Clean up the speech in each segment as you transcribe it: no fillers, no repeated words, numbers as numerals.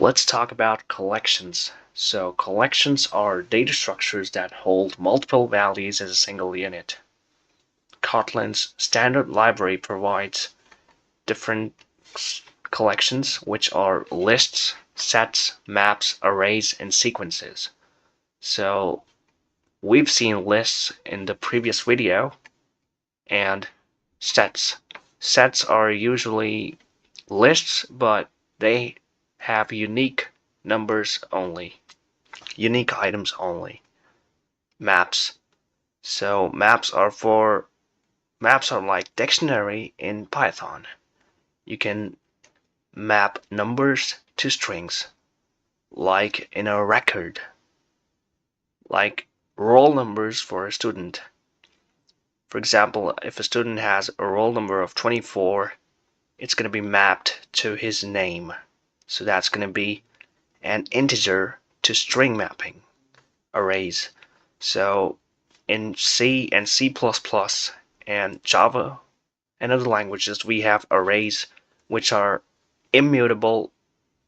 Let's talk about collections. So collections are data structures that hold multiple values as a single unit. Kotlin's standard library provides different collections, which are lists, sets, maps, arrays, and sequences. So we've seen lists in the previous video and sets. Sets are usually lists, but they have unique numbers only, unique items only. Maps. So maps are like dictionary in Python. You can map numbers to strings, like in a record, like roll numbers for a student. For example, if a student has a roll number of 24, it's going to be mapped to his name. So that's going to be an integer to string mapping arrays. So in C and C++ and Java and other languages, we have arrays which are immutable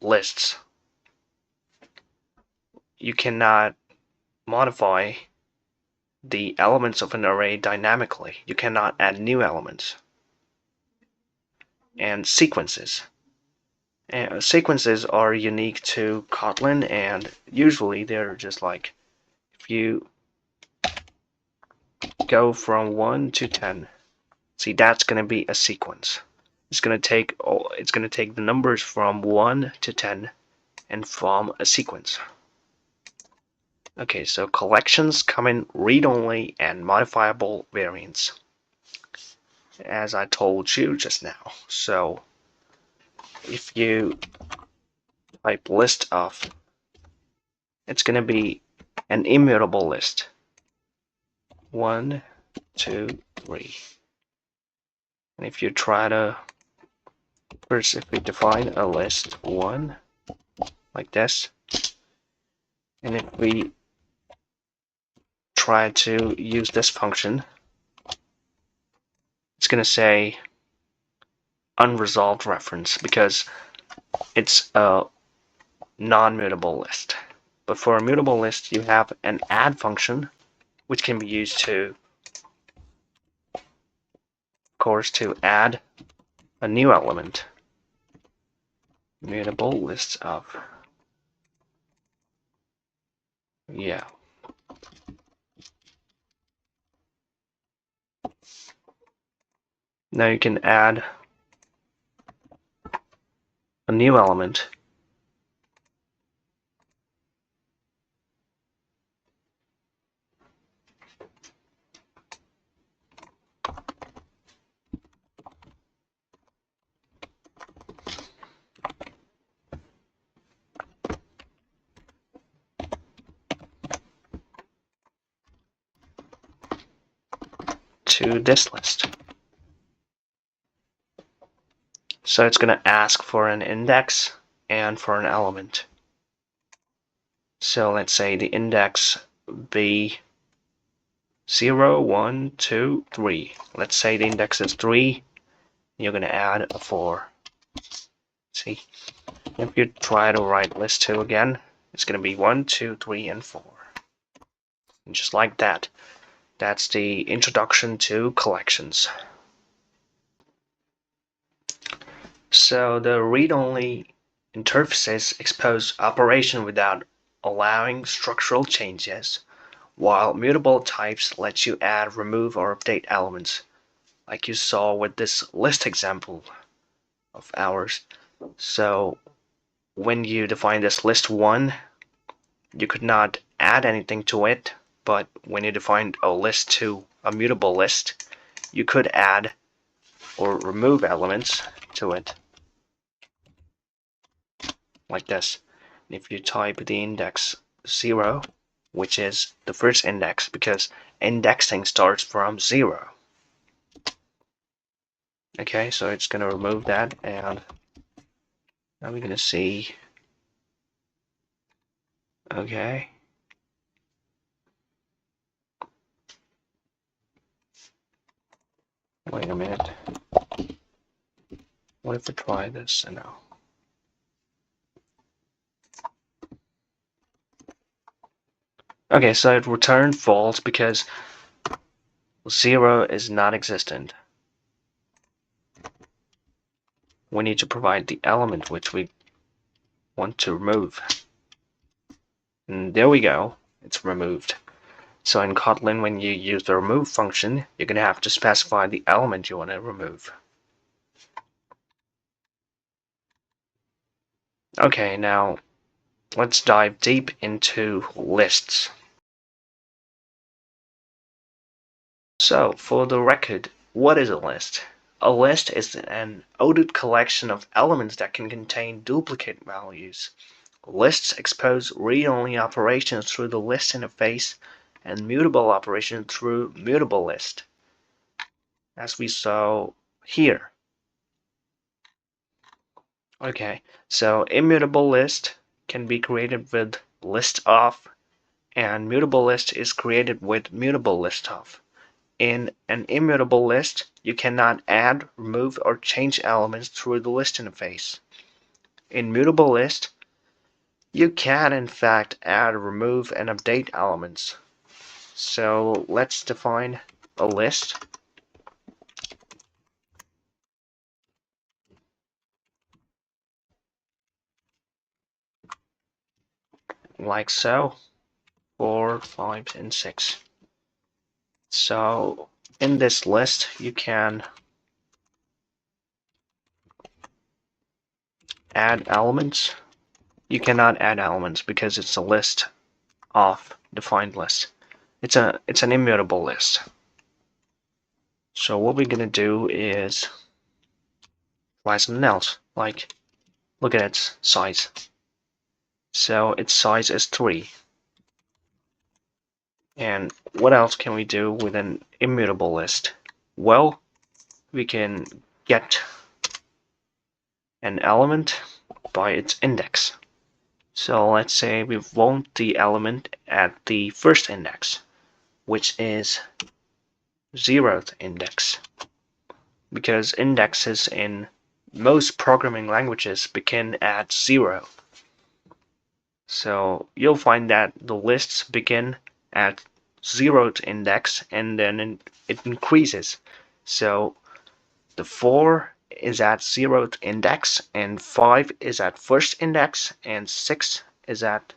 lists. You cannot modify the elements of an array dynamically. You cannot add new elements. And sequences. Sequences are unique to Kotlin, and usually they're just like, if you go from 1 to 10, see, that's going to be a sequence. It's going to take the numbers from 1 to 10 and form a sequence. Okay, so collections come in read-only and modifiable variants, as I told you just now. So if you type list of, it's going to be an immutable list. 1, 2, 3. And if you try to, first if we define a list 1 like this, and if we try to use this function, it's going to say unresolved reference because it's a non-mutable list. But for a mutable list, you have an add function, which can be used to, of course, to add a new element. Mutable list of, yeah. Now you can add a new element. To this list. So it's going to ask for an index and for an element. So let's say the index be 0, 1, 2, 3. Let's say the index is 3. You're going to add a 4. See? If you try to write list 2 again, it's going to be 1, 2, 3, and 4. And just like that. That's the introduction to collections. So the read-only interfaces expose operation without allowing structural changes, while mutable types let you add, remove, or update elements, like you saw with this list example of ours. So when you define this list 1, you could not add anything to it, but when you defined a list 2, a mutable list, you could add or remove elements to it, like this. If you type the index 0, which is the first index, because indexing starts from 0. Okay, so it's going to remove that, and now we're going to see. Okay. Wait a minute. What if we try this now? Okay, so it returned false because 0 is not existent. We need to provide the element which we want to remove. And there we go, it's removed. So in Kotlin, when you use the remove function, you're going to have to specify the element you want to remove. Okay, now let's dive deep into lists. So, for the record, what is a list? A list is an ordered collection of elements that can contain duplicate values. Lists expose read-only operations through the list interface and mutable operations through mutable list, as we saw here. Okay, so immutable list can be created with list of, and mutable list is created with mutable list of. In an immutable list, you cannot add, remove, or change elements through the list interface. In mutable list, you can in fact add, remove, and update elements. So let's define a list. Like so, 4, 5, and 6. So in this list, you can add elements. You cannot add elements because it's a list of defined list. It's an immutable list. So what we're gonna do is try something else. Like, look at its size. So its size is 3. And what else can we do with an immutable list? Well, we can get an element by its index. So let's say we want the element at the first index, which is 0th index, because indexes in most programming languages begin at 0. So you'll find that the lists begin at 0th index and then it increases. So the 4 is at 0th index, and 5 is at first index, and 6 is at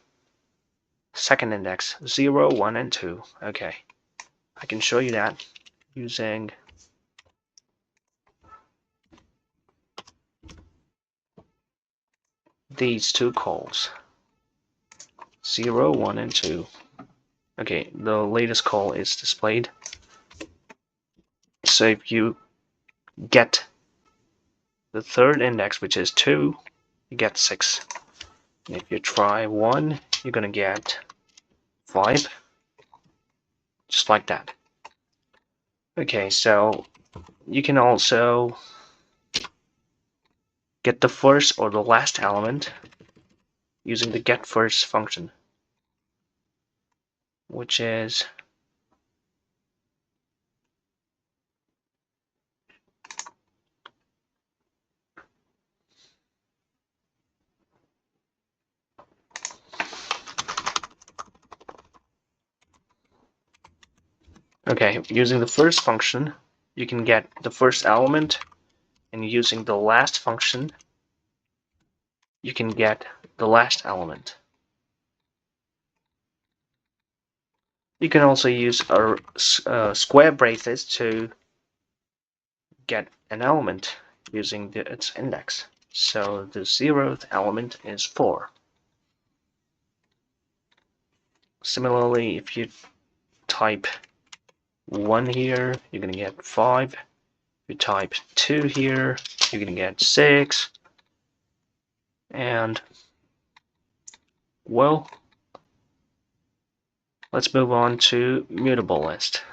second index. 0, 1, and 2. Okay, I can show you that using these two calls. 0, 1, and 2. Okay, the latest call is displayed. So if you get the third index, which is 2, you get 6. And if you try 1, you're gonna get 5. Just like that. Okay, so you can also get the first or the last element using the getFirst function, which is okay, using the first function, you can get the first element, and using the last function, you can get the last element. You can also use square braces to get an element using its index. So the 0th element is 4. Similarly, if you type 1 here, you're going to get 5. If you type 2 here, you're going to get 6. And, well, let's move on to mutable list.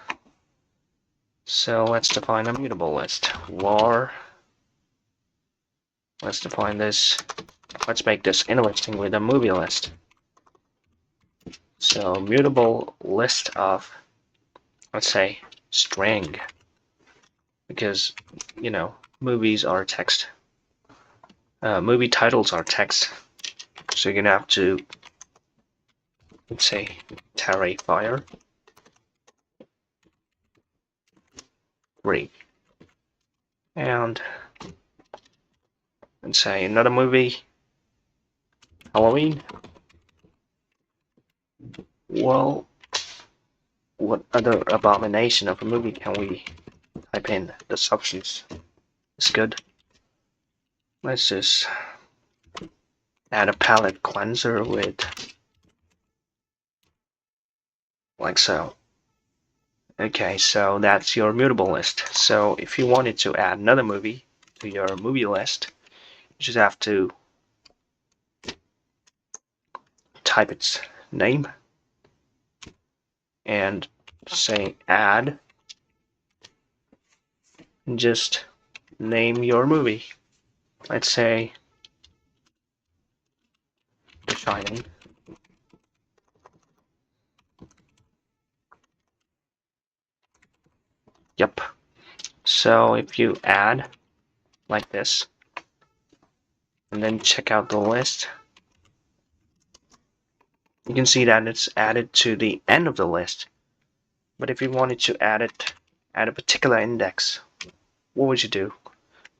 So let's define a mutable list. Var, let's define this. Let's make this interesting with a movie list. So mutable list of, let's say, string, because, you know, movies are text. Movie titles are text. So you're gonna have to, let's say, Terrifier 3. And let's say another movie, Halloween. Well, what other abomination of a movie can we type in? The substance is good. Let's just add a palette cleanser with like so. Okay, so that's your mutable list. So if you wanted to add another movie to your movie list, you just have to type its name and say add and just name your movie. Let's say The Shining. Yep. So if you add like this and then check out the list, you can see that it's added to the end of the list. But if you wanted to add it at a particular index, what would you do?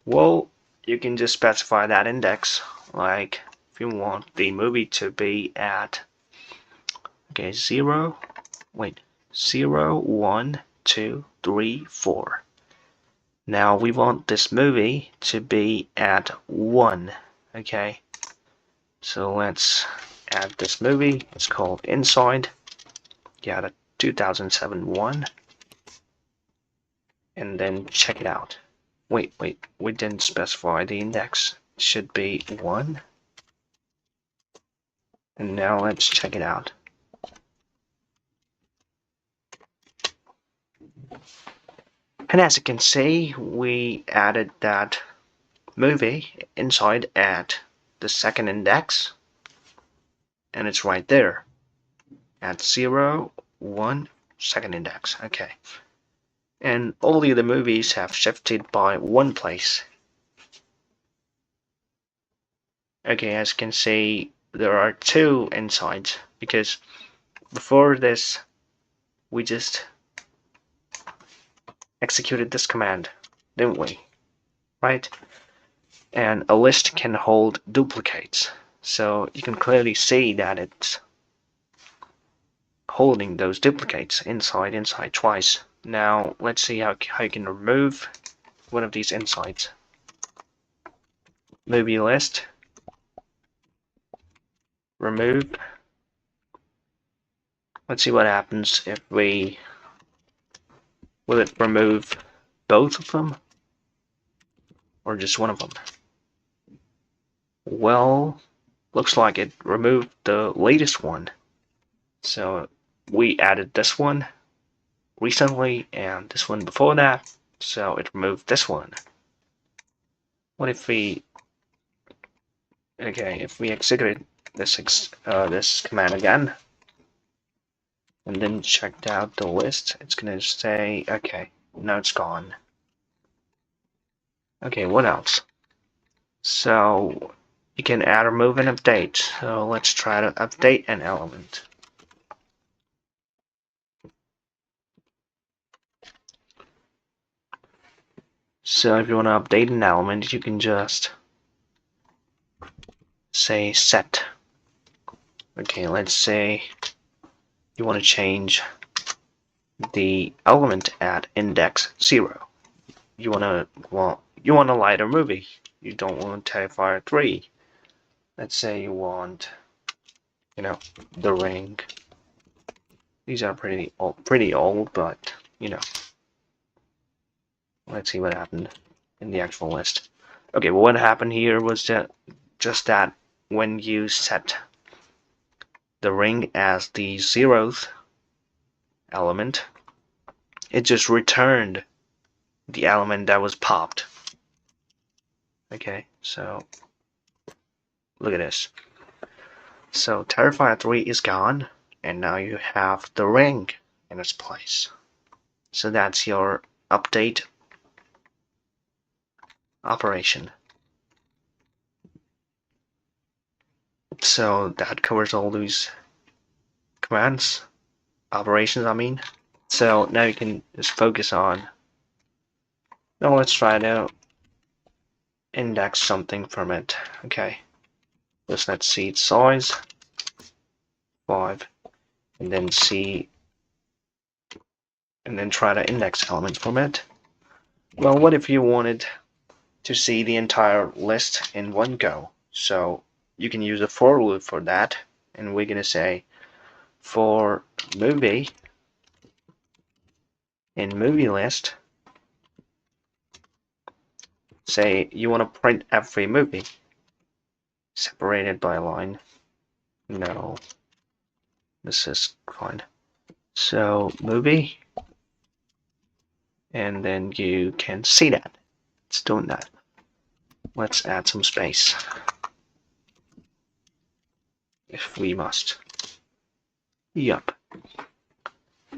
Well, you can just specify that index. Like if you want the movie to be at 0, 1, 2, 3, 4. Now we want this movie to be at 1. Okay, so let's add this movie. It's called Inside. Yeah, the 2007 one. And then check it out. Wait, we didn't specify the index. It should be 1. And now let's check it out. And as you can see, we added that movie Inside at the second index. And it's right there at 0, 1, second index. Okay. And all the other movies have shifted by 1 place. Okay, as you can see, there are 2 insides because before this we just executed this command, didn't we? Right? And a list can hold duplicates, so you can clearly see that it's holding those duplicates inside twice. Now let's see how you can remove one of these insides. Movie list, remove. Let's see what happens if we... Will it remove both of them? Or just one of them? Well, looks like it removed the latest one. So we added this one recently and this one before that, so it removed this one. What if we... Okay, if we execute this command again, and then checked out the list, it's gonna say, okay, now it's gone. Okay, what else? So you can add, remove, and update. So let's try to update an element. So if you want to update an element, you can just say set. Okay, let's say you want to change the element at index 0. You want a lighter movie. You don't want Terrifier 3. Let's say you want, The Ring. These are pretty old, but let's see what happened in the actual list. Okay, well, what happened here was just that when you set The Ring as the 0th element, it just returned the element that was popped. Okay, so look at this. So Terrifier 3 is gone, and now you have The Ring in its place. So that's your update operation. So that covers all these commands. operations, I mean. So now you can just focus on, now let's try to index something from it. Okay, just let's see its size, 5, and then see, and then try to index elements from it. Well, what if you wanted to see the entire list in one go? So you can use a for loop for that, and we're gonna say for movie in movie list, say you want to print every movie separated by a line. No, this is fine. So movie, and then you can see that it's doing that. Let's add some space if we must. Yup.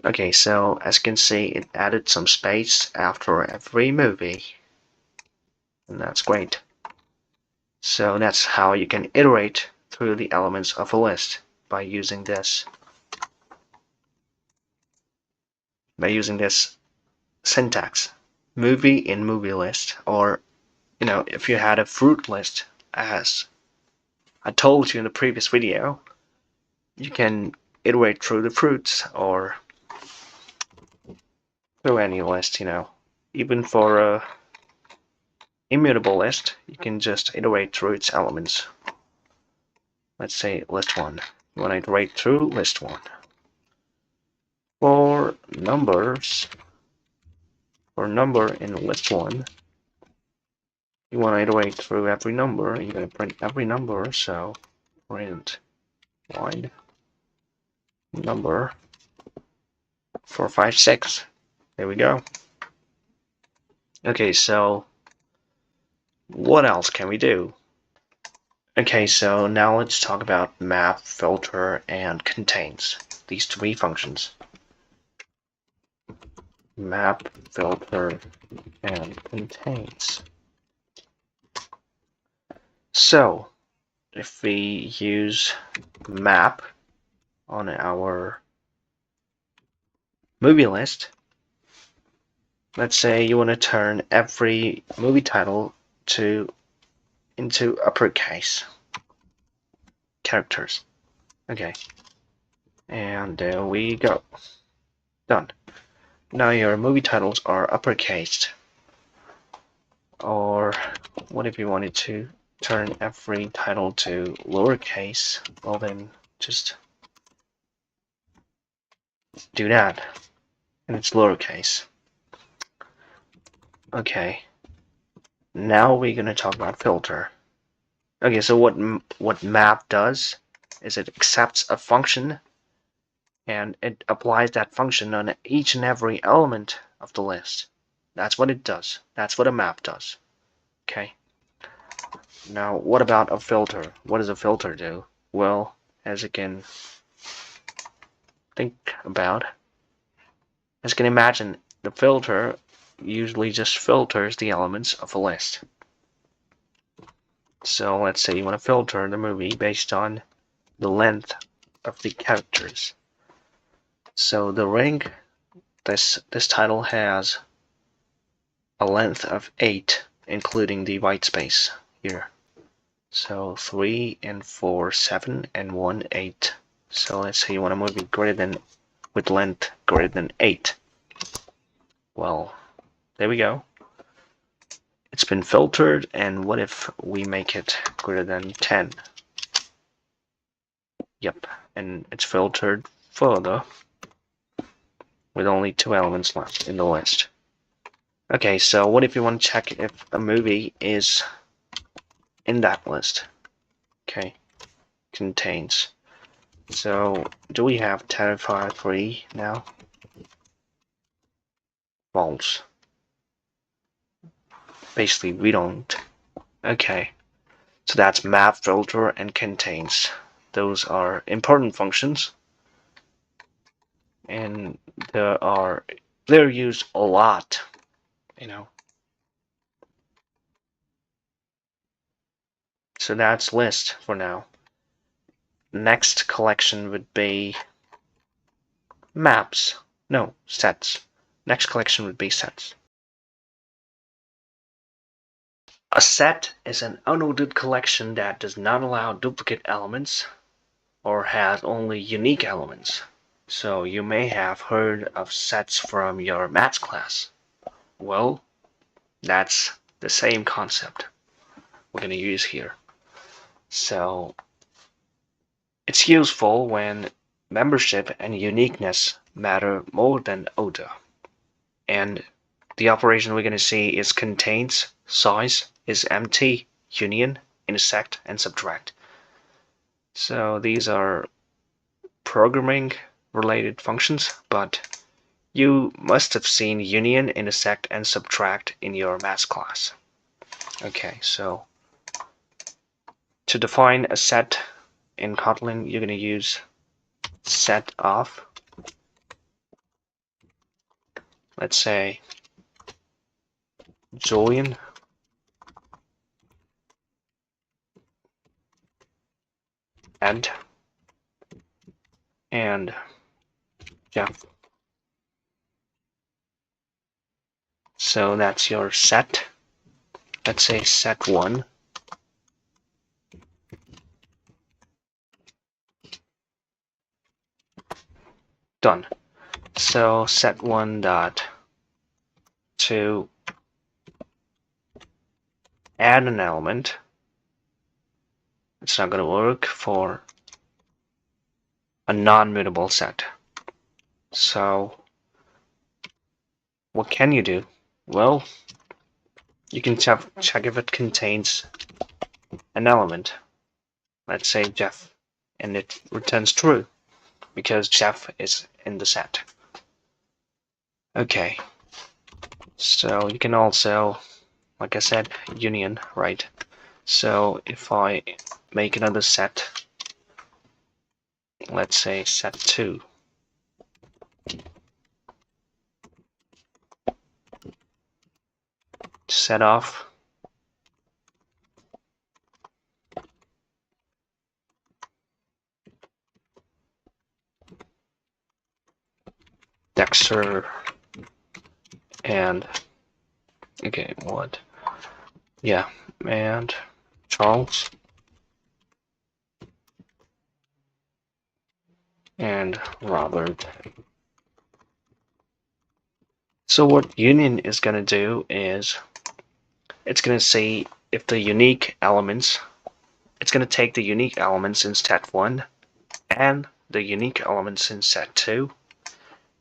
Okay, so as you can see, it added some space after every movie, and that's great. So that's how you can iterate through the elements of a list by using this. By using this syntax, movie in movie list, or if you had a fruit list, as I told you in the previous video, you can iterate through the fruits or through any list, even for a immutable list, you can just iterate through its elements. Let's say list 1. You want to iterate through list 1. For numbers, for number in list 1, you want to iterate through every number. You're going to print every number, so print line number 456. There we go. Okay, so what else can we do? Okay, so now let's talk about map, filter, and contains. These 3 functions. Map, filter, and contains. So, if we use map on our movie list, let's say you want to turn every movie title into uppercase characters. Okay, and there we go. Done. Now your movie titles are uppercased. Or what if you wanted to turn every title to lowercase? Well, then just do that, and it's lowercase. Okay, now we're going to talk about filter. Okay, so what map does is it accepts a function and it applies that function on each and every element of the list. That's what it does. That's what a map does. Okay. Now, what about a filter? What does a filter do? Well, as you can think about, as you can imagine, the filter usually just filters the elements of a list. So let's say you want to filter the movie based on the length of the characters. So the ring, this title has a length of 8, including the white space here. So 3 and 4, 7, and 1, 8. So let's say you want a movie greater than, with length greater than 8. Well, there we go. It's been filtered, and what if we make it greater than 10? Yep, and it's filtered further with only 2 elements left in the list. Okay, so what if you want to check if a movie is in that list? Okay, contains. So, do we have Terrifier 3 now? False. Basically, we don't. Okay, so that's map, filter, and contains. Those are important functions, and they're used a lot, So that's list for now. Next collection would be maps. No, sets. Next collection would be sets. A set is an unordered collection that does not allow duplicate elements or has only unique elements. So you may have heard of sets from your maths class. Well, that's the same concept we're going to use here. So it's useful when membership and uniqueness matter more than order. And the operation we're going to see is contains, size, is empty, union, intersect, and subtract. So these are programming related functions, but you must have seen union, intersect, and subtract in your maths class. Okay, so to define a set in Kotlin, you're going to use set of, let's say, Julian Ed and Jeff. So that's your set. Let's say set1. Done. So set1 dot to add an element. It's not going to work for a non-mutable set. So what can you do? Well, you can check if it contains an element. Let's say Jeff, and it returns true because Jeff is in the set. Okay, so you can also, like I said, union, right? So if I make another set, let's say set2, set off Dexter and okay, what? Yeah, and Charles and Robert. So what union is going to do is it's going to see if the unique elements, it's going to take the unique elements in set1 and the unique elements in set2,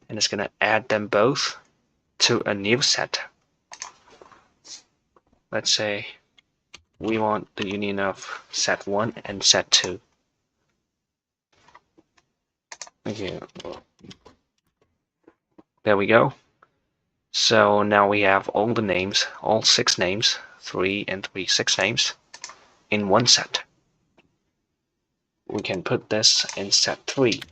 and it's going to add them both to a new set. Let's say we want the union of set1 and set2. Okay, there we go. So now we have all the names, all 6 names, 3 and 3, 6 names, in one set. We can put this in set3.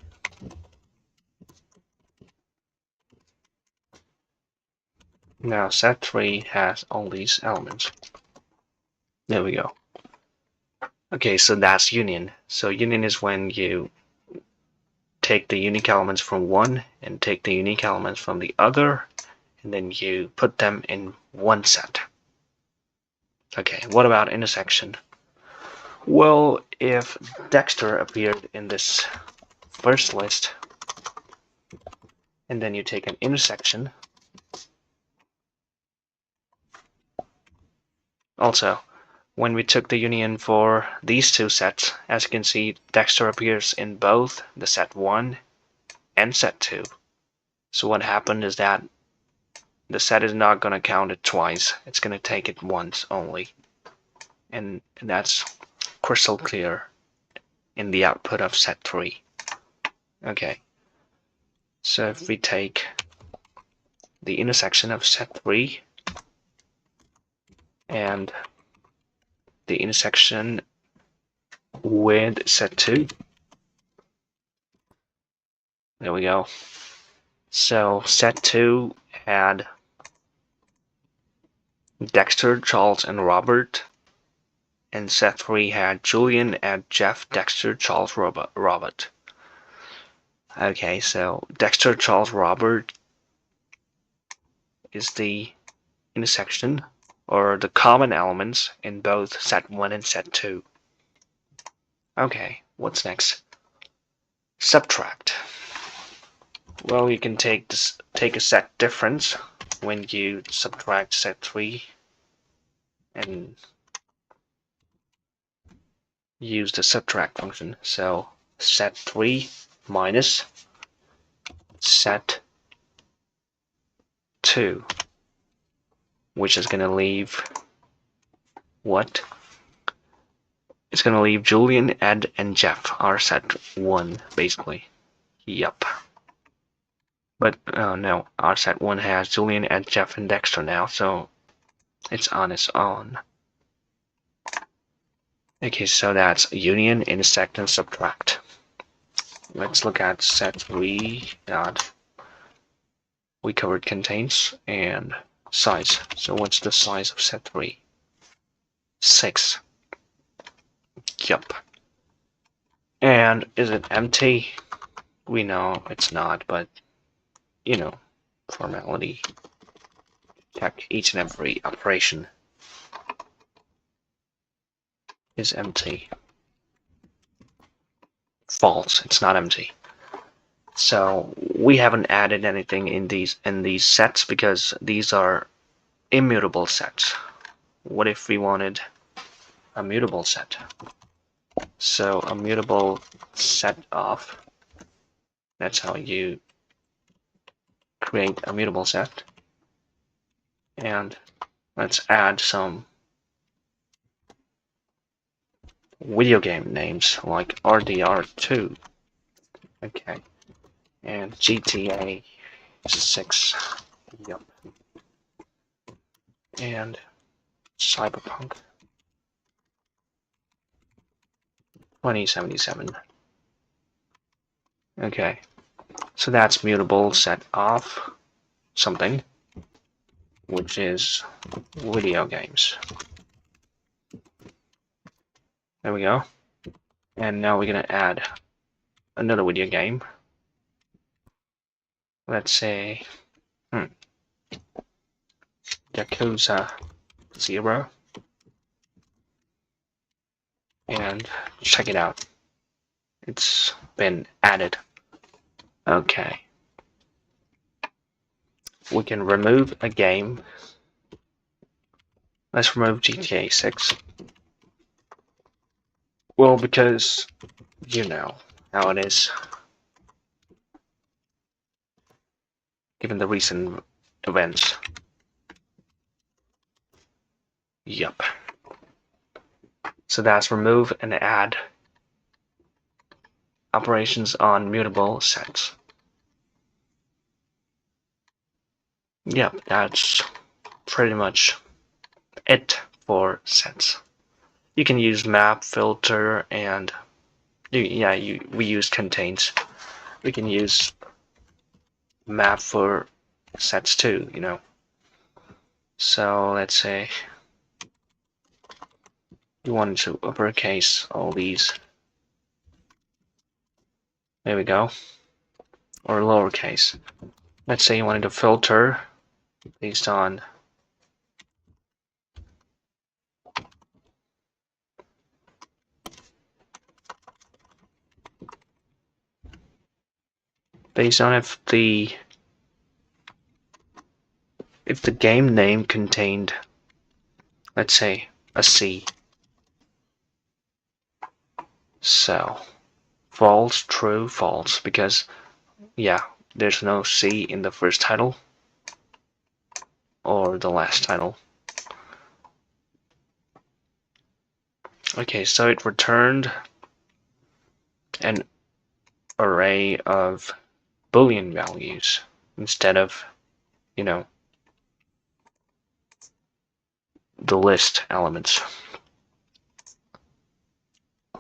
Now set3 has all these elements. There we go. Okay, so that's union. So union is when you take the unique elements from one and take the unique elements from the other, and then you put them in one set. Okay, what about intersection? Well, if Dexter appeared in this first list, and then you take an intersection, also, when we took the union for these two sets, as you can see, Dexter appears in both the set 1 and set 2. So what happened is that the set is not going to count it twice, it's going to take it once only. And that's crystal clear in the output of set 3. Okay, so if we take the intersection of set 3 and the intersection with set 2, there we go. So set 2 had Dexter, Charles, and Robert, and set 3 had Julian and Jeff, Dexter, Charles, Robert. Okay, so Dexter Charles Robert is the intersection or the common elements in both set 1 and set 2. Okay, what's next? Subtract. Well, you can take a set difference when you subtract set 3 and use the subtract function. So set 3 minus set 2, which is going to leave what? It's going to leave Julian, Ed, and Jeff are set 1, basically. Yup. But no, our set 1 has Julian, Ed, Jeff, and Dexter now, so it's on its own. Okay, so that's union, intersect, and subtract. Let's look at set 3 that we covered contains and size. So what's the size of set 3? 6. Yup. And is it empty? We know it's not, but you know, formality. Check each and every operation is empty. False, it's not empty. So we haven't added anything in these sets because these are immutable sets. What if we wanted a mutable set? So a mutable set of, that's how you create a mutable set. And let's add some video game names like RDR2. Okay. And GTA 6. Yep. And Cyberpunk 2077. Okay. So that's mutable set of something, which is video games. There we go. And now we're going to add another video game. Let's say Yakuza 0. And check it out. It's been added. Okay. We can remove a game. Let's remove GTA 6. Well, because you know how it is. Given the recent events. Yup. So that's remove and add operations on mutable sets. Yep, that's pretty much it for sets. You can use map, filter, and we use contains. We can use map for sets too, you know. So let's say you wanted to uppercase all these. There we go. Or lowercase. Let's say you wanted to filter based on if the game name contained, let's say, a C. So false, true, false, because yeah, there's no C in the first title or the last title. Okay, so it returned an array of Boolean values instead of, you know, the list elements.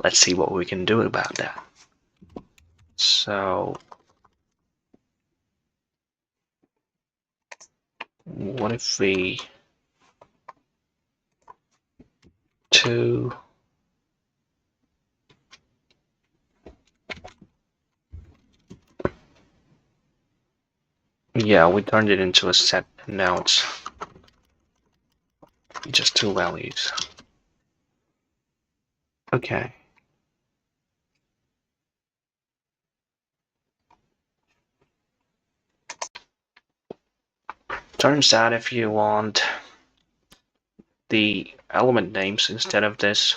Let's see what we can do about that. So what if we Yeah, we turned it into a set, and now it's just two values. Okay. Turns out if you want the element names instead of this,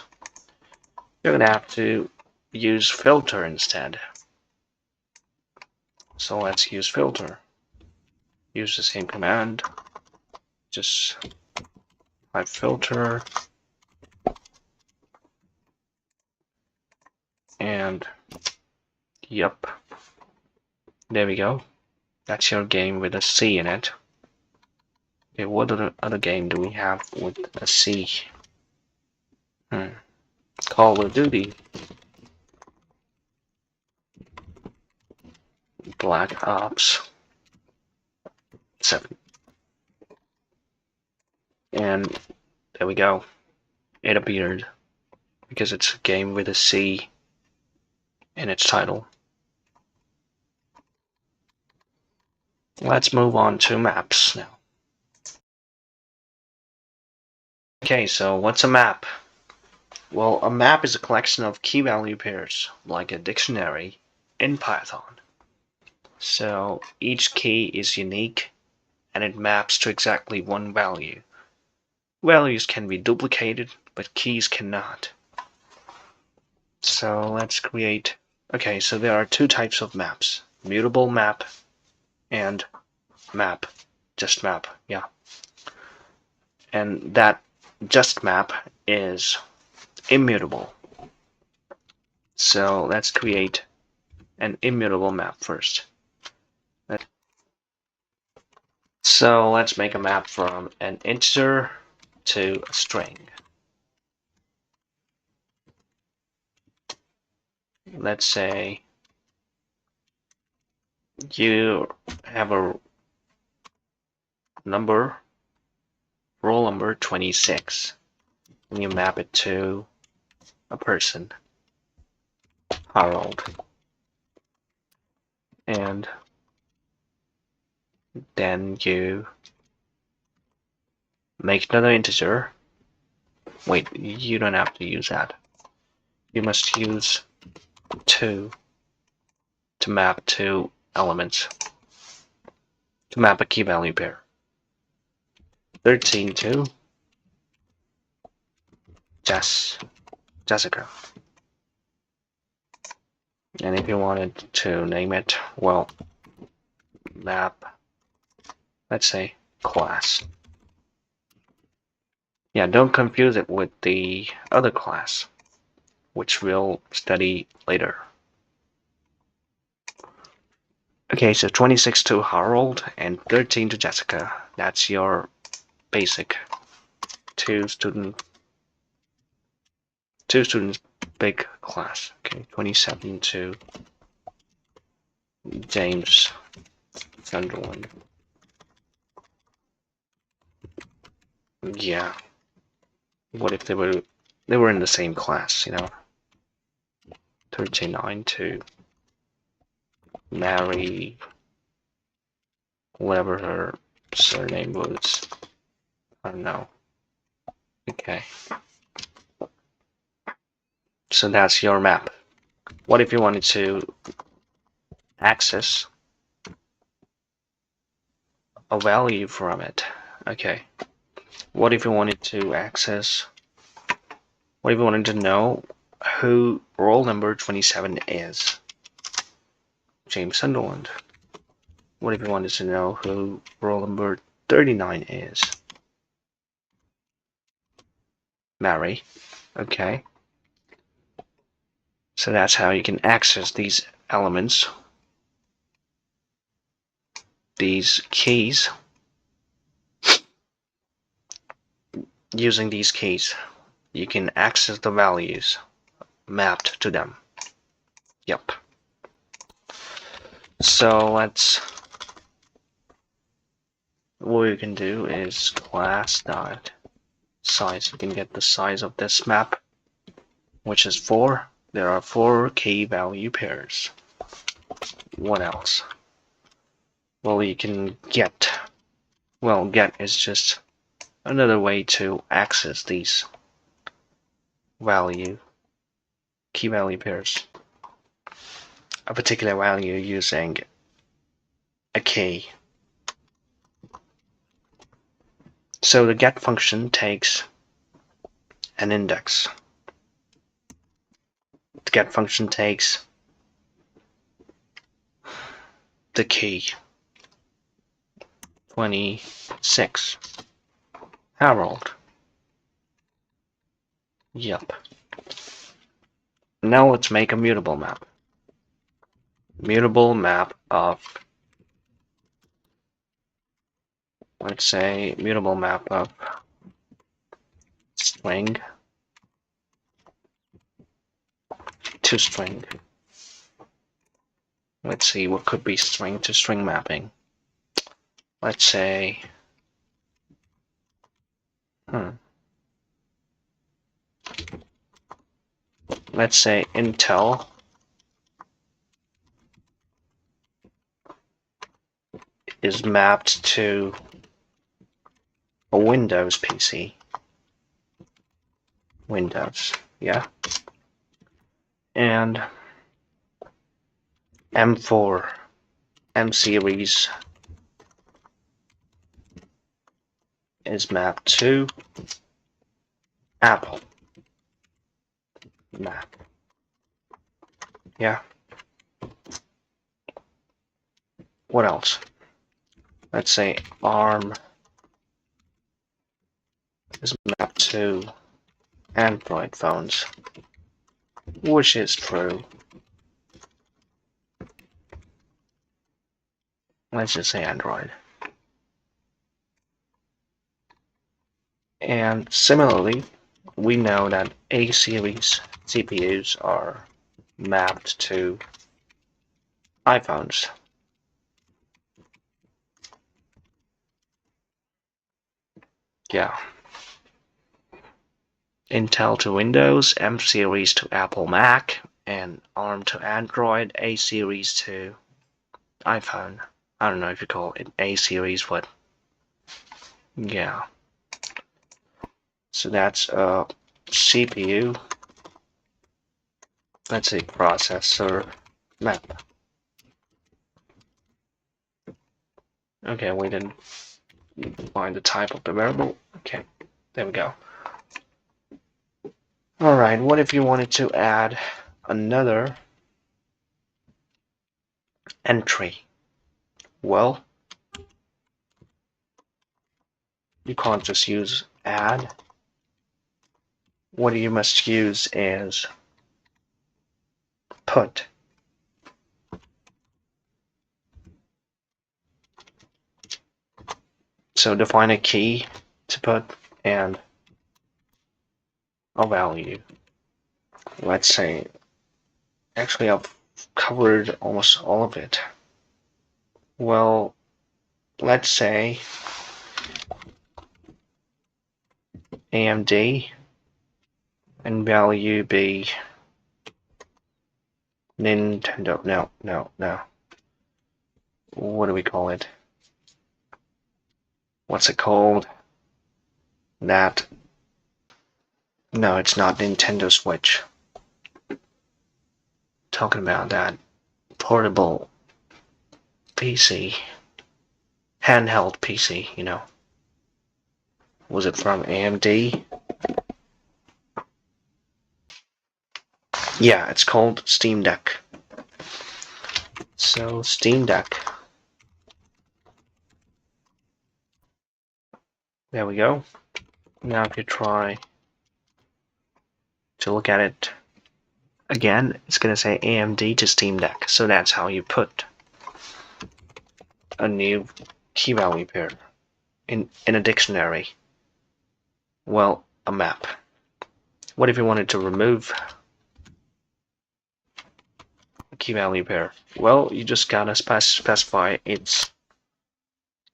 you're gonna have to use filter instead. So let's use filter. Use the same command. Just type filter and yep. There we go. That's your game with a C in it. Okay, what other game do we have with a C? Call of Duty. Black Ops 7. And there we go. It appeared because it's a game with a C in its title. Let's move on to maps now. Okay, so what's a map? Well, a map is a collection of key value pairs, like a dictionary in Python. So each key is unique and it maps to exactly one value. Values can be duplicated, but keys cannot. So let's create. Okay, so there are two types of maps: mutable map and map. Just map, yeah. And that just map is immutable. So let's create an immutable map first. So let's make a map from an integer to a string. Let's say you have a number, roll number 26, and you map it to a person, Harold. And then you make another integer. Wait, you don't have to use that. You must use 2 to map two elements, to map a key value pair. 13 to Jessica. And if you wanted to name it, well, map, let's say class. Yeah, don't confuse it with the other class, which we'll study later. Okay, so 26 to Harold and 13 to Jessica. That's your basic two students big class. Okay, 27 to James Sunderland. Yeah. What if they were in the same class, you know? 39 to Mary, whatever her surname was. I don't know. Okay. So that's your map. What if you wanted to access a value from it? Okay. What if you wanted to know who roll number 27 is? James Sunderland. What if you wanted to know who roll number 39 is? Mary. Okay. So that's how you can access these elements, these keys, using these keys. You can access the values mapped to them. Yep. So what we can do is class dot size. You can get the size of this map, which is 4. There are 4 key value pairs. What else? Well, you can get. Well, get is just another way to access these key value pairs. A particular value using a key. So the get function takes an index. The get function takes the key 26. Harold. Yep. Now let's make a mutable map. Mutable map of, let's say, mutable map of string to string. Let's see, what could be string to string mapping? Let's say, let's say Intel is mapped to a Windows PC. Windows, yeah. And M4, M series is mapped to Apple map. Yeah. What else? Let's say ARM is mapped to Android phones, which is true. Let's just say Android. And similarly, we know that A series CPUs are mapped to iPhones. Yeah. Intel to Windows, M series to Apple Mac, and ARM to Android, A series to iPhone. I don't know if you call it A series, but yeah. So that's a CPU, let's say processor map. Okay, we didn't find the type of the variable. Okay, there we go. Alright, what if you wanted to add another entry? Well, you can't just use add. What you must use is put. So define a key to put and a value. Let's say, actually I've covered almost all of it. Well, let's say AMD and value be Nintendo. No. What do we call it? What's it called? That. No, it's not Nintendo Switch. Talking about that portable PC. Handheld PC, you know. Was it from AMD? Yeah, it's called Steam Deck. So, Steam Deck. There we go. Now if you try to look at it again, it's going to say AMD to Steam Deck. So that's how you put a new key value pair in a dictionary. Well, a map. What if you wanted to remove a key value pair? Well, you just gotta specify its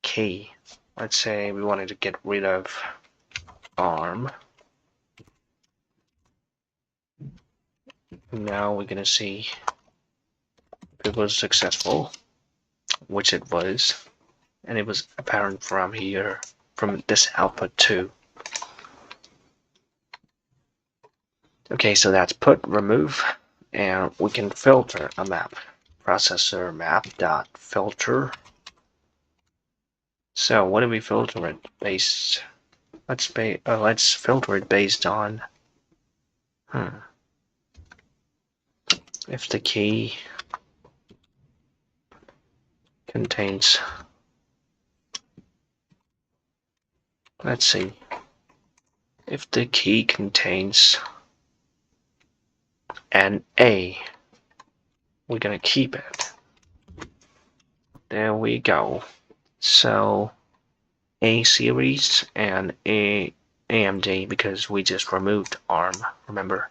key. Let's say we wanted to get rid of ARM. Now we're gonna see if it was successful. which it was, and it was apparent from here, from this output too. Okay, so that's put remove, and we can filter a map. Processor map dot filter. So what do we filter it based? Let's filter it based on if the key contains, let's see, if the key contains an A, we're gonna keep it. There we go. So A series and AMD, because we just removed ARM, remember?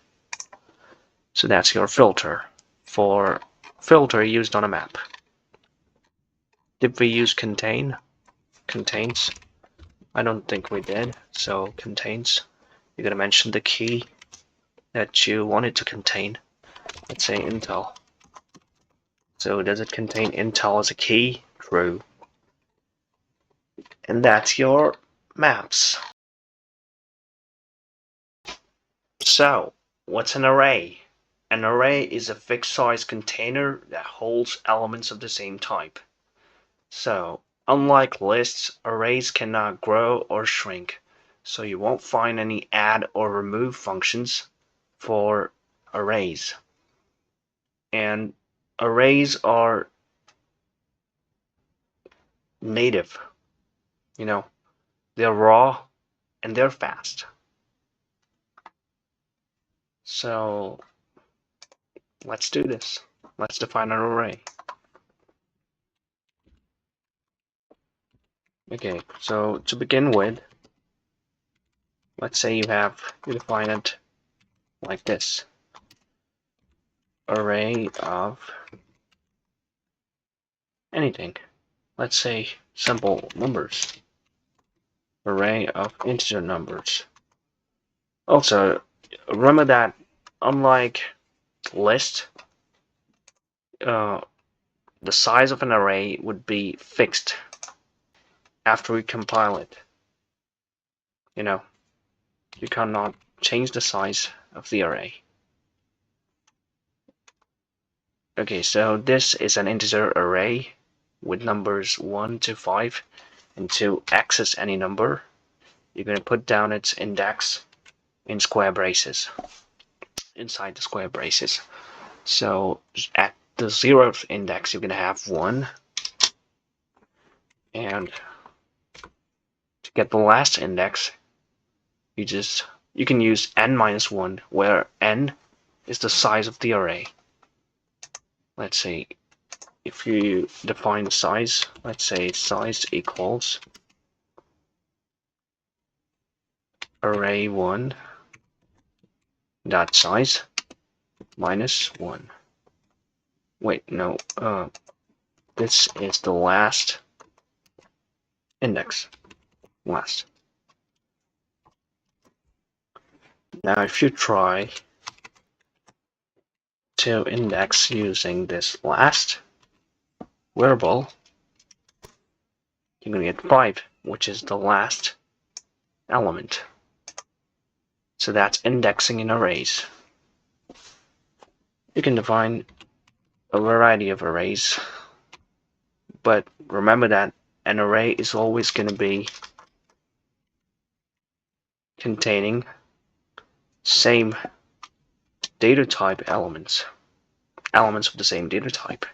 So that's your filter for filter used on a map. Did we use contains? I don't think we did. So contains, you're gonna mention the key that you want it to contain. Let's say Intel. So does it contain Intel as a key? True. And that's your maps. So what's an array? An array is a fixed size container that holds elements of the same type. So unlike lists, arrays cannot grow or shrink, so you won't find any add or remove functions for arrays. And arrays are native, they're raw and they're fast. So let's do this. Let's define an array. Okay, so to begin with, let's say you define it like this. Array of anything. Let's say simple numbers. Array of integer numbers. Also, remember that unlike list, the size of an array would be fixed after we compile it. You cannot change the size of the array. Okay, so this is an integer array with numbers 1 to 5, and to access any number, you're going to put down its index in square braces, inside the square braces. So at the 0th index, you're going to have 1, and to get the last index, you can use n minus 1, where n is the size of the array. Let's see, if you define size, let's say size equals array1 dot size minus 1. Wait, no, this is the last index. Last. Now if you try to index using this last variable, you're going to get 5, which is the last element. So that's indexing in arrays. You can define a variety of arrays, but remember that an array is always going to be containing same data type elements of the same data type,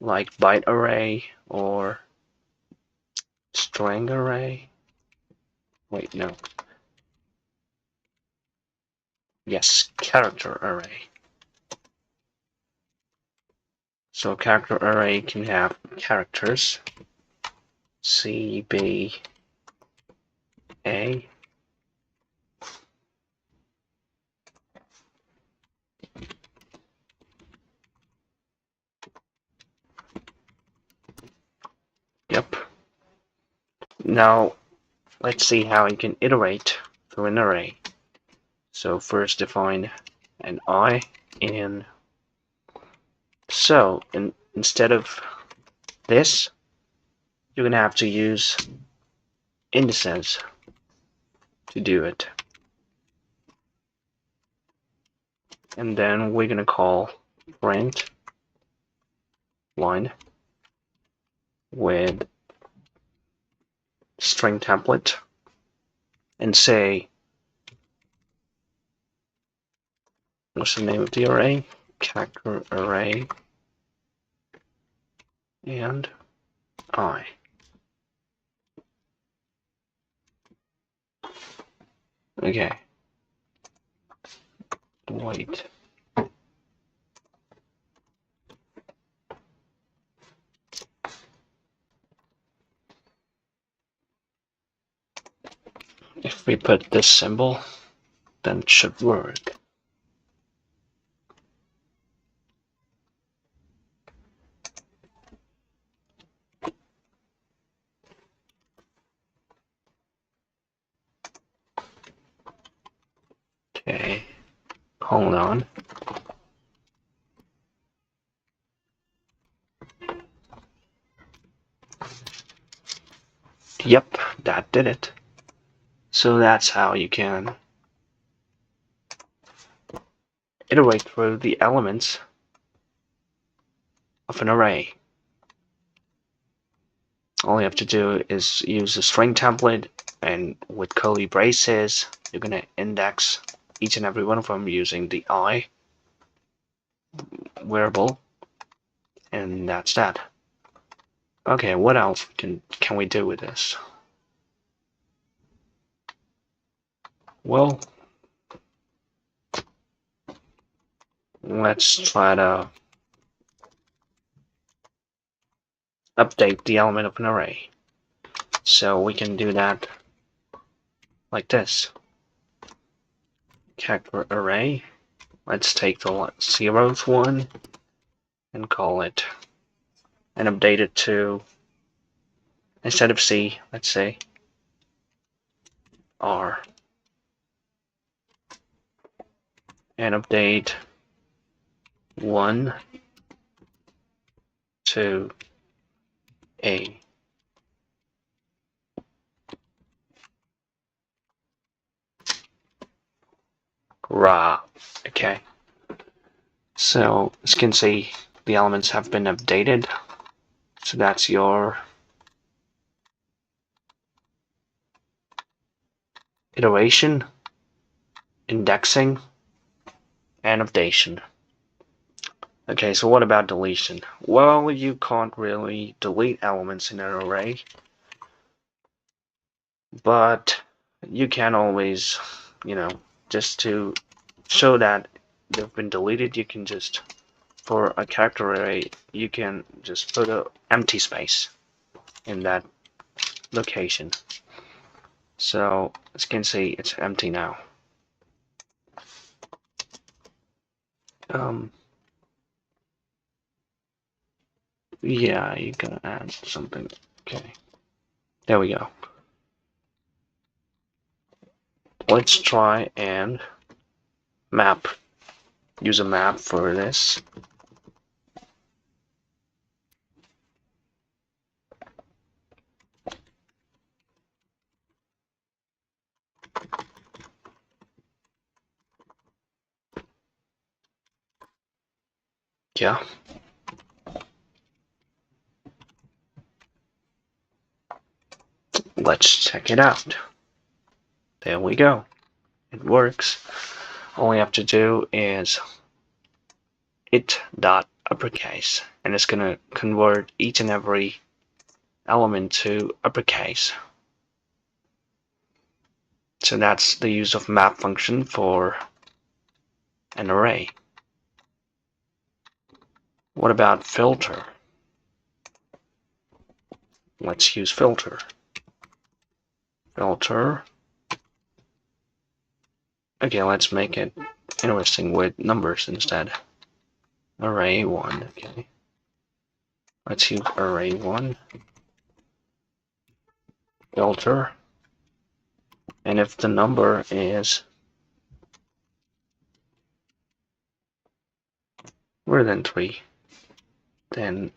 like byte array or string array. Wait, no. Yes, character array. So character array can have characters C, B, A. Yep. Now let's see how you can iterate through an array. So first define an I in. So instead of this, you're gonna have to use indices to do it. And then we're gonna call print line with string template and say, what's the name of the array? Character array and I. Okay. Wait. If we put this symbol, then it should work. Okay, hold on. Yep, that did it. So that's how you can iterate through the elements of an array. All you have to do is use a string template, and with curly braces, you're going to index each and every one of them using the I variable, and that's that. Okay, what else can we do with this? Well, let's try to update the element of an array. So we can do that like this. Character array. Let's take the 0th one and call it, and update it to, instead of C, let's say R. And update 1 to A. Rah. Okay. So as you can see, the elements have been updated. So that's your iteration, indexing, and updation. Okay, so what about deletion? Well, you can't really delete elements in an array, but you can always, just to show that they've been deleted, you can just, for a character array, you can just put an empty space in that location. So as you can see, it's empty now. Yeah, you can add something. Okay, there we go. Let's try and map. Use a map for this. Yeah. Let's check it out. There we go. It works. All we have to do is it.uppercase, and it's going to convert each and every element to uppercase. So that's the use of map function for an array. What about filter? Let's use filter. Filter. Okay, let's make it interesting with numbers instead. Array 1, okay. Let's use array 1. Filter. And if the number is greater than 3, then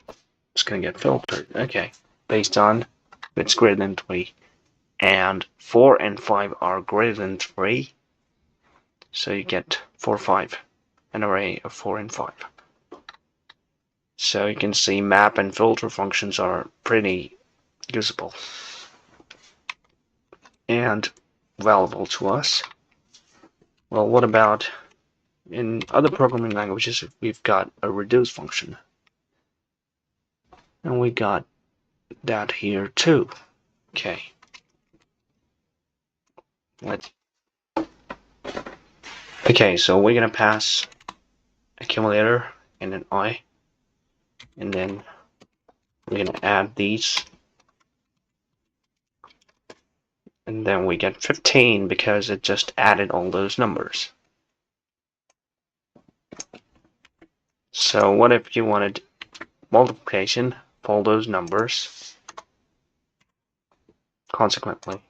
it's gonna get filtered. Okay, based on if it's greater than 3, and 4 and 5 are greater than 3, so you get 4, 5, an array of 4 and 5. So you can see map and filter functions are pretty usable and valuable to us. Well, what about in other programming languages? We've got a reduce function, and we got that here too. Okay, so we're gonna pass accumulator and an I, and then we're gonna add these, and then we get 15 because it just added all those numbers. So what if you wanted multiplication for all those numbers consequently?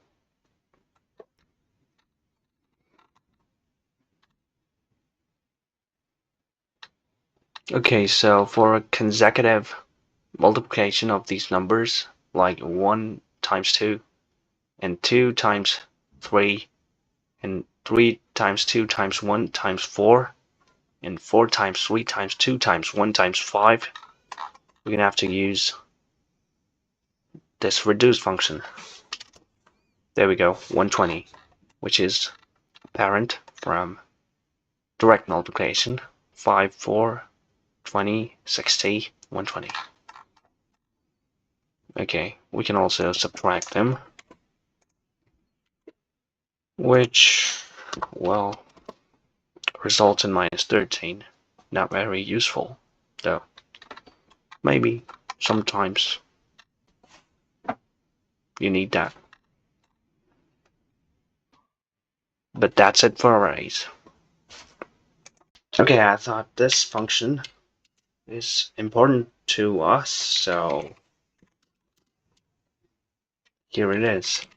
Okay, so for a consecutive multiplication of these numbers, like 1 times 2, and 2 times 3, and 3 times 2 times 1 times 4, and 4 times 3 times 2 times 1 times 5, we're going to have to use this reduce function. There we go, 120, which is apparent from direct multiplication. 5, 4, 20, 60, 120. Okay, we can also subtract them, which, well, results in minus 13. Not very useful, though. Maybe sometimes you need that. But that's it for arrays. Okay, I thought this function is important to us, so here it is.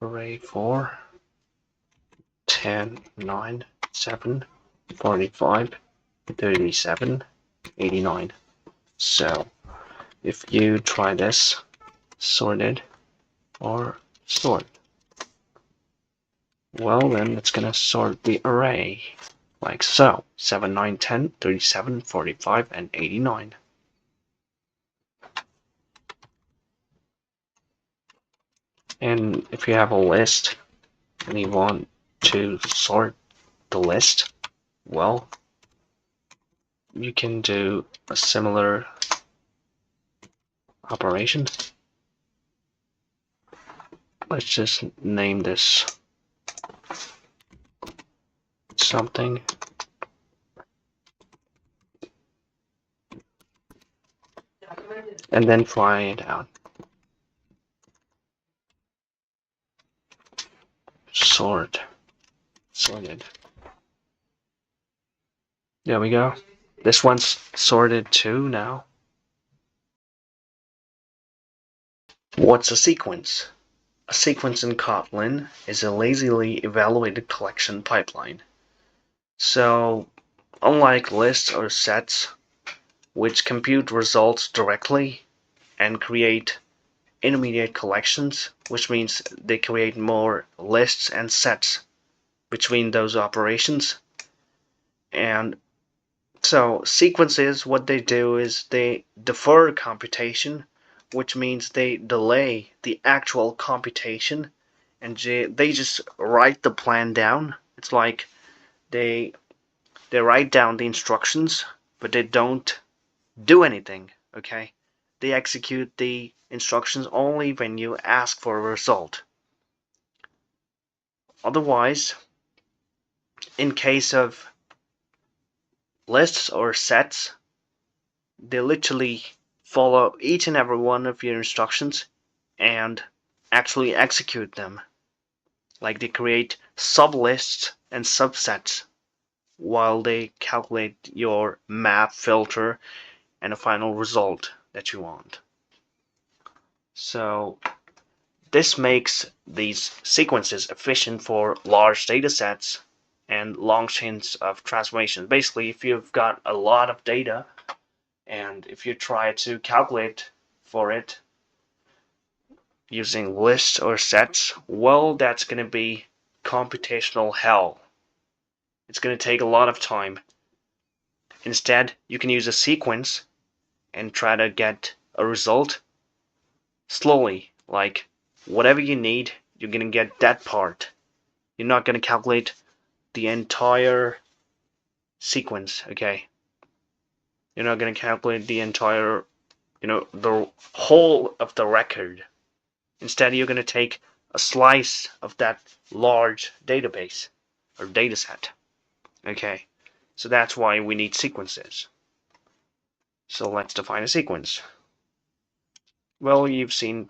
Array 4, 10, 9, 7, 45, 37, 89. So if you try this, sorted or sort, well, then it's gonna sort the array like so: 7, 9, 10, 37, 45, and 89. And if you have a list and you want to sort the list, well, you can do a similar operation. Let's just name this something. And then try it out. Sorted. There we go. This one's sorted too now. What's a sequence? A sequence in Kotlin is a lazily evaluated collection pipeline. So, unlike lists or sets, which compute results directly and create intermediate collections, which means they create more lists and sets between those operations. And so sequences, what they do is they defer computation, which means they delay the actual computation, and they just write the plan down. It's like they write down the instructions, but they don't do anything, okay? They execute the instructions only when you ask for a result. Otherwise, in case of lists or sets, they literally follow each and every one of your instructions and actually execute them. Like they create sublists and subsets while they calculate your map, filter, and a final result that you want. So this makes these sequences efficient for large data sets and long chains of transformations. Basically, if you've got a lot of data And if you try to calculate for it using lists or sets, well, that's going to be computational hell. It's going to take a lot of time. Instead, you can use a sequence and try to get a result slowly. Like, whatever you need, you're going to get that part. You're not going to calculate the entire sequence, okay? You're not going to calculate the entire, the whole of the record. Instead, you're going to take a slice of that large database or dataset, okay? So that's why we need sequences. So let's define a sequence. Well, you've seen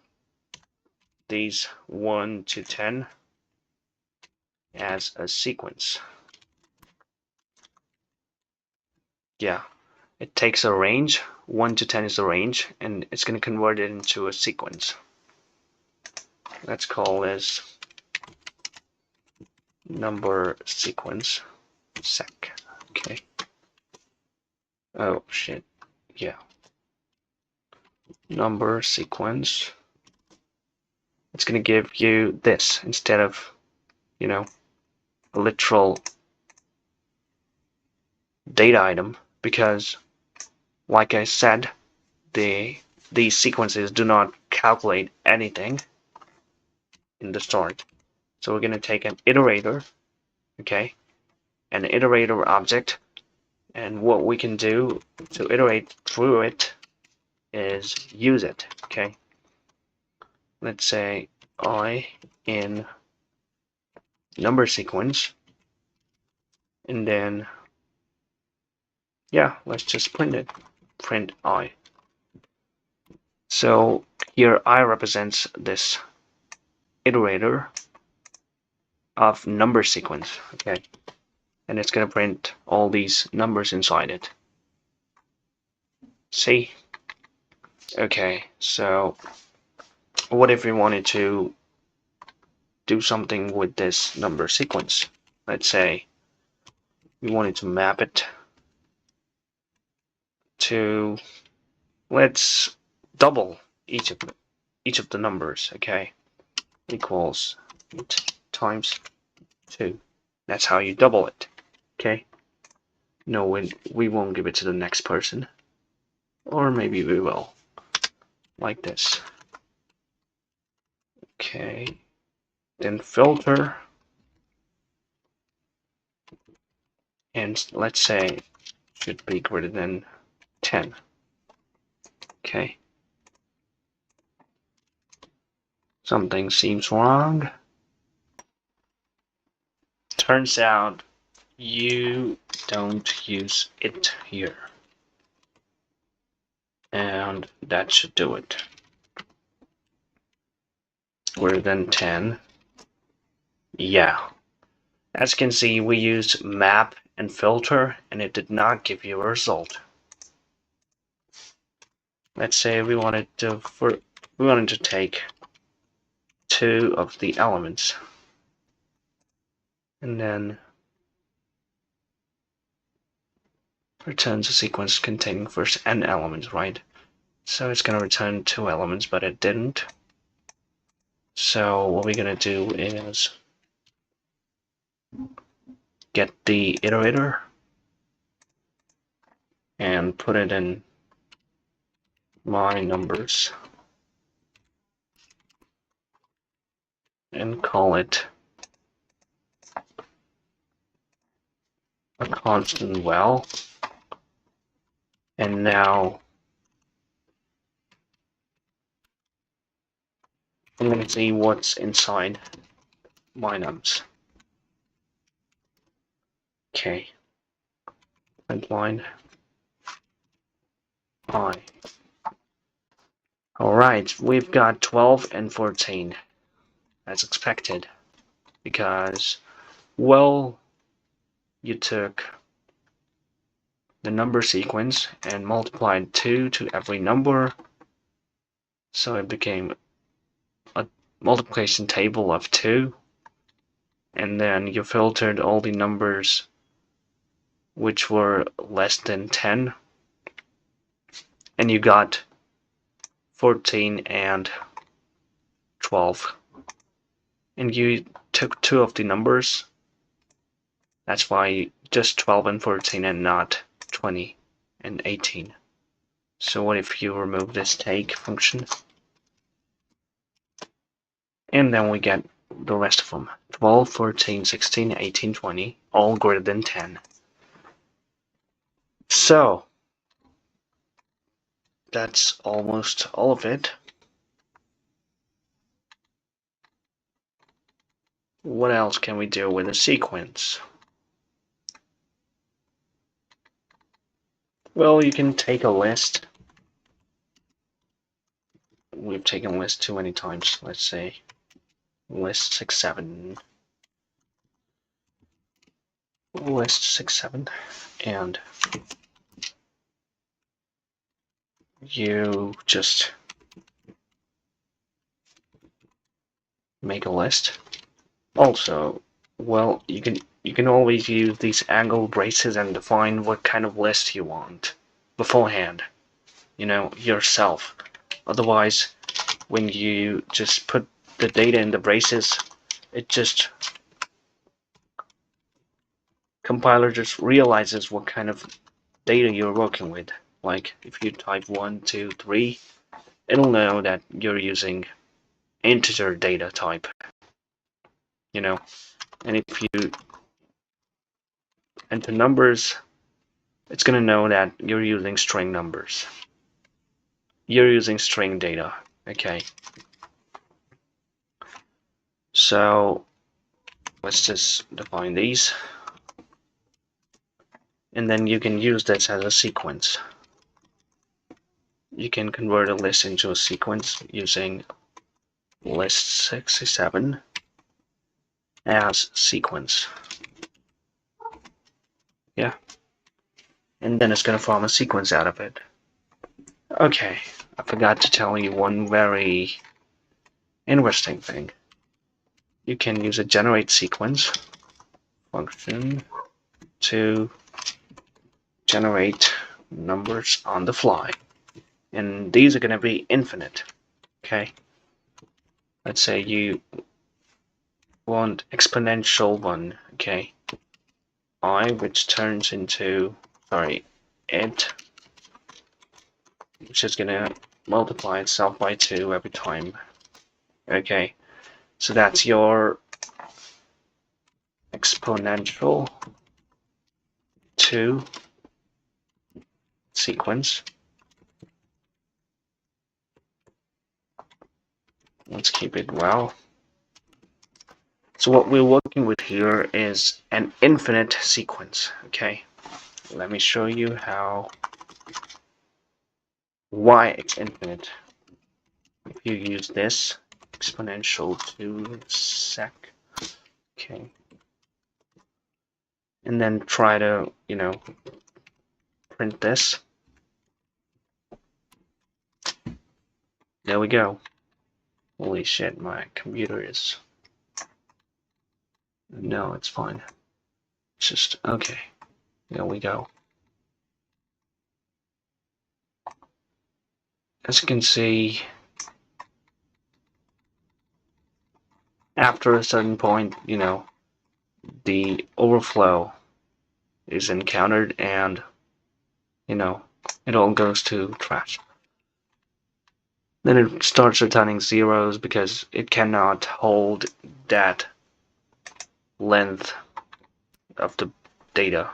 these 1 to 10 as a sequence. Yeah, it takes a range, 1 to 10 is the range, and it's going to convert it into a sequence. Let's call this number sequence sec. Okay. Oh shit. Yeah. Number sequence. It's going to give you this instead of, a literal data item, because like I said, these sequences do not calculate anything in the start. So we're going to take an iterator, okay, an iterator object, and what we can do to iterate through it is use it, okay. Let's say I in number sequence, and then yeah, let's just print it, print I. So here I represents this iterator of number sequence, okay, and it's going to print all these numbers inside it. See? Okay, so what if we wanted to do something with this number sequence? Let's say we wanted to map it to, let's double each of the numbers, okay, equals 8 times 2. That's how you double it, okay. No, we won't give it to the next person, or maybe we will, like this. Okay, then filter, and let's say should be greater than 10. Okay. Something seems wrong. Turns out you don't use it here. And that should do it. Greater than 10. Yeah. As you can see, we used map and filter, and it did not give you a result. Let's say we wanted to take 2 of the elements, and then returns a sequence containing first n elements, right? So it's going to return 2 elements, but it didn't. So what we're going to do is get the iterator and put it in my numbers and call it a constant well. And now I'm going to see what's inside my nums. Okay. Print line I. Alright, we've got 12 and 14 as expected, because, well, you took the number sequence and multiplied 2 to every number, so it became a multiplication table of 2, and then you filtered all the numbers which were less than 10, and you got 14 and 12, and you took two of the numbers. That's why just 12 and 14 and not 20 and 18. So what if you remove this take function? And then we get the rest of them. 12, 14, 16, 18, 20, all greater than 10. So that's almost all of it. What else can we do with a sequence? Well, you can take a list. We've taken list too many times. Let's say list 6, 7. List 6, 7. And you just make a list. Also, well, you can always use these angle braces and define what kind of list you want beforehand, yourself. Otherwise, when you just put the data in the braces, it just compiler just realizes what kind of data you're working with. Like if you type 1, 2, 3, it'll know that you're using integer data type, and if you enter numbers, it's going to know that you're using string numbers. You're using string data, okay? So let's just define these, and then you can use this as a sequence. You can convert a list into a sequence using list 67 as sequence. Yeah, and then it's going to form a sequence out of it. Okay, I forgot to tell you one very interesting thing. You can use a generate sequence function to generate numbers on the fly, and these are going to be infinite. Okay, let's say you want exponential one. Okay, I, which turns into it, which is going to multiply itself by 2 every time. Okay, so that's your exponential 2 sequence. Let's keep it well. So what we're working with here is an infinite sequence. Okay, let me show you why it's infinite. If you use this exponential 2 sec, okay, and then try to print this, there we go. Holy shit, my computer is, no, it's fine. It's just, okay, there we go. As you can see, after a certain point, the overflow is encountered, and it all goes to trash. Then it starts returning zeros because it cannot hold that length of the data,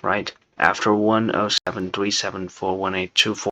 right? After 10737418244,